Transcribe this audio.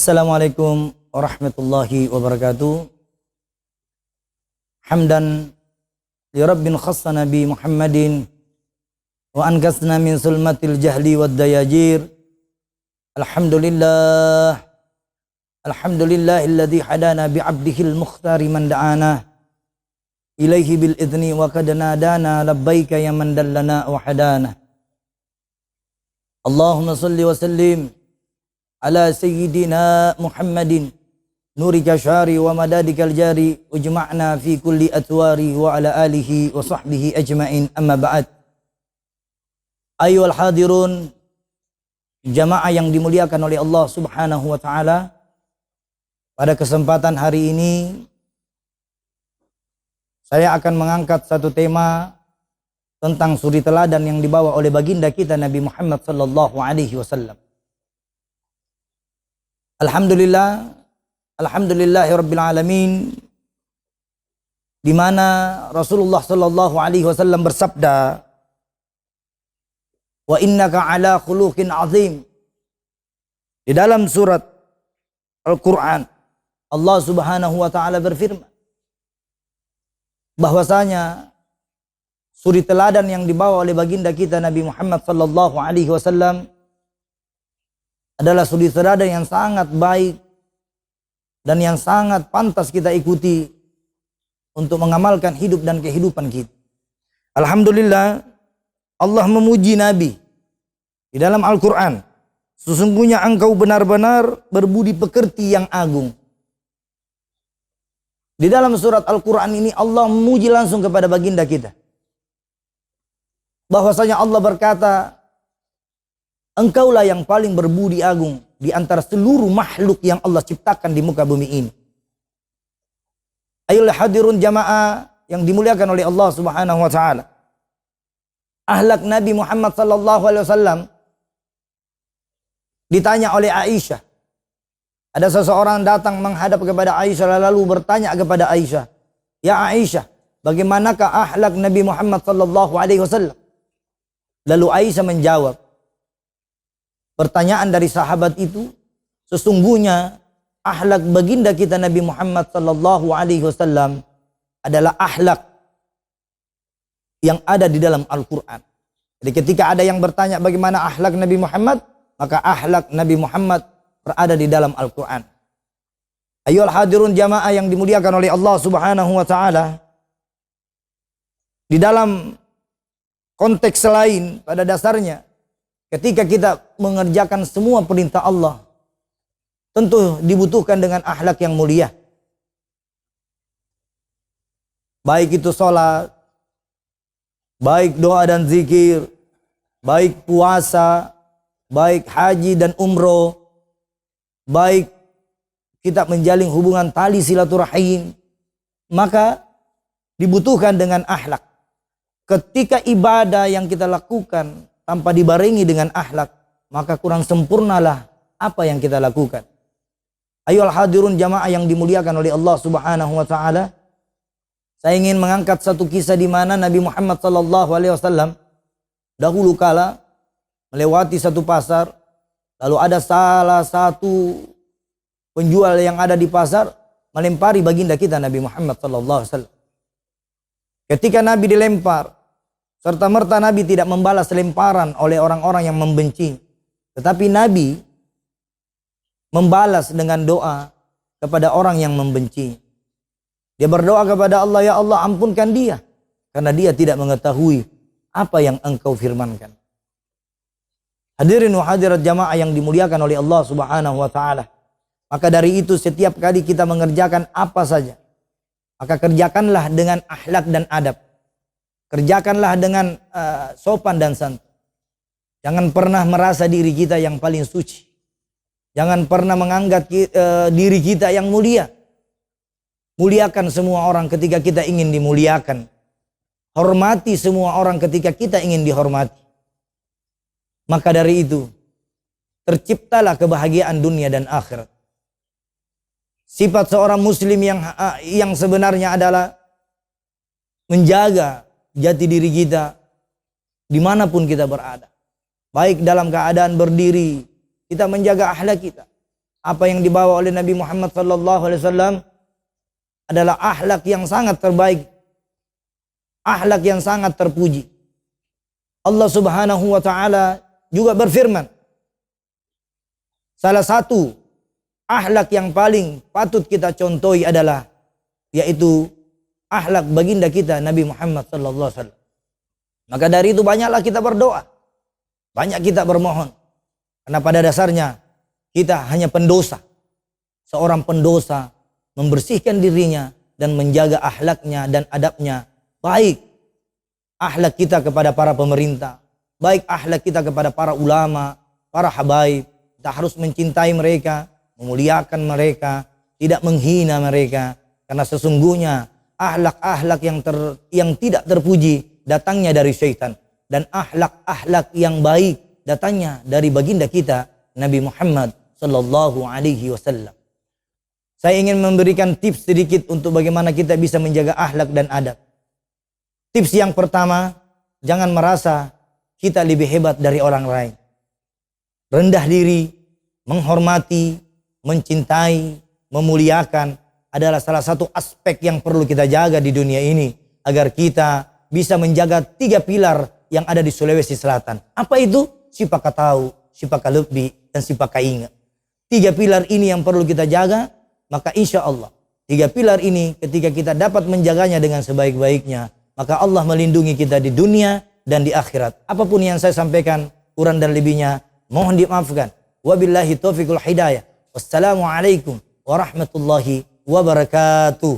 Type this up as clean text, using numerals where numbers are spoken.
Assalamualaikum warahmatullahi wabarakatuh. Hamdan li rabbin khassana bi Muhammadin wa ankasna min sulmatil jahli wad dayajir. Alhamdulillah alladzi hadana bi abdihil mukhtari man da'ana ilaihi bil idzni wa qad nadana labbaika ya man dallana wa hadana. Allahumma salli wa sallim ala sayyidina Muhammadin nurika syari wa madadikal jari ujma'na fi kulli atwari wa ala alihi wa sahbihi ajma'in, amma ba'd. Ayyuhal hadirun, jamaah yang dimuliakan oleh Allah Subhanahu wa taala, pada kesempatan hari ini saya akan mengangkat satu tema tentang suri teladan yang dibawa oleh baginda kita Nabi Muhammad sallallahu alaihi wasallam. Alhamdulillahi rabbil alamin, di mana Rasulullah sallallahu alaihi wasallam bersabda, wa innaka ala khuluqin azim. Di dalam surat Al-Quran, Allah Subhanahu wa taala berfirman bahwasanya suri teladan yang dibawa oleh baginda kita Nabi Muhammad sallallahu alaihi wasallam adalah suri teladan yang sangat baik dan yang sangat pantas kita ikuti untuk mengamalkan hidup dan kehidupan kita. Alhamdulillah, Allah memuji Nabi di dalam Al-Quran. Sesungguhnya engkau benar-benar berbudi pekerti yang agung. Di dalam surat Al-Quran ini Allah memuji langsung kepada baginda kita. Bahwasanya Allah berkata, engkaulah yang paling berbudi agung di antara seluruh makhluk yang Allah ciptakan di muka bumi ini. Ayolah hadirun jamaah yang dimuliakan oleh Allah Subhanahu wa taala. Ahlak Nabi Muhammad sallallahu alaihi wasallam ditanya oleh Aisyah. Ada seseorang datang menghadap kepada Aisyah lalu bertanya kepada Aisyah, "Ya Aisyah, bagaimanakah ahlak Nabi Muhammad sallallahu alaihi wasallam?" Lalu Aisyah menjawab, pertanyaan dari sahabat itu, sesungguhnya akhlak baginda kita Nabi Muhammad sallallahu alaihi wasallam adalah akhlak yang ada di dalam Al-Quran. Jadi ketika ada yang bertanya bagaimana akhlak Nabi Muhammad, maka akhlak Nabi Muhammad berada di dalam Al-Quran. Ayyuhal hadirun jamaah yang dimuliakan oleh Allah Subhanahu wa taala, di dalam konteks lain pada dasarnya ketika kita mengerjakan semua perintah Allah, tentu dibutuhkan dengan akhlak yang mulia. Baik itu sholat, baik doa dan zikir, baik puasa, baik haji dan umroh, baik kita menjalin hubungan tali silaturahim, maka dibutuhkan dengan akhlak. Ketika ibadah yang kita lakukan tanpa dibarengi dengan akhlak, maka kurang sempurnalah apa yang kita lakukan. Ayolah hadirun jamaah yang dimuliakan oleh Allah Subhanahu wa taala. Saya ingin mengangkat satu kisah di mana Nabi Muhammad sallallahu alaihi wasallam dahulu kala melewati satu pasar, lalu ada salah satu penjual yang ada di pasar melempari baginda kita Nabi Muhammad sallallahu alaihi wasallam. Ketika Nabi dilempar, serta-merta Nabi tidak membalas lemparan oleh orang-orang yang membenci. Tetapi Nabi membalas dengan doa kepada orang yang membenci. Dia berdoa kepada Allah, ya Allah ampunkan dia, karena dia tidak mengetahui apa yang engkau firmankan. Hadirin wa hadirat jamaah yang dimuliakan oleh Allah Subhanahu wa taala. Maka dari itu setiap kali kita mengerjakan apa saja, maka kerjakanlah dengan akhlak dan adab. Kerjakanlah dengan sopan dan santun. Jangan pernah merasa diri kita yang paling suci. Jangan pernah menganggap diri kita yang mulia. Muliakan semua orang ketika kita ingin dimuliakan. Hormati semua orang ketika kita ingin dihormati. Maka dari itu, terciptalah kebahagiaan dunia dan akhirat. Sifat seorang muslim yang sebenarnya adalah menjaga jati diri kita dimanapun kita berada. Baik dalam keadaan berdiri, kita menjaga akhlak kita. apa yang dibawa oleh Nabi Muhammad SAW adalah akhlak yang sangat terbaik, akhlak yang sangat terpuji. Allah Subhanahu wa taala juga berfirman, salah satu akhlak yang paling patut kita contohi adalah yaitu akhlak baginda kita Nabi Muhammad SAW. Maka dari itu banyaklah kita berdoa, banyak kita bermohon, karena pada dasarnya kita hanya pendosa. Seorang pendosa membersihkan dirinya dan menjaga akhlaknya dan adabnya. Baik akhlak kita kepada para pemerintah, baik akhlak kita kepada para ulama, para habaib. Kita harus mencintai mereka, memuliakan mereka, tidak menghina mereka. Karena sesungguhnya akhlak-akhlak yang tidak terpuji datangnya dari syaitan, dan akhlak-akhlak yang baik datangnya dari baginda kita Nabi Muhammad sallallahu alaihi wasallam. Saya ingin memberikan tips sedikit untuk bagaimana kita bisa menjaga akhlak dan adab. Tips yang pertama, jangan merasa kita lebih hebat dari orang lain. Rendah diri, menghormati, mencintai, memuliakan adalah salah satu aspek yang perlu kita jaga di dunia ini agar kita bisa menjaga 3 pilar yang ada di Sulawesi Selatan. Apa itu? Sipaka tahu, sipaka lebih, dan sipaka ingat. 3 pilar ini yang perlu kita jaga, maka insya Allah 3 pilar ini ketika kita dapat menjaganya dengan sebaik-baiknya, maka Allah melindungi kita di dunia dan di akhirat. Apapun yang saya sampaikan, kurang dan lebihnya, mohon dimaafkan. Wabillahi taufiqul hidayah. Wassalamualaikum warahmatullahi wabarakatuh.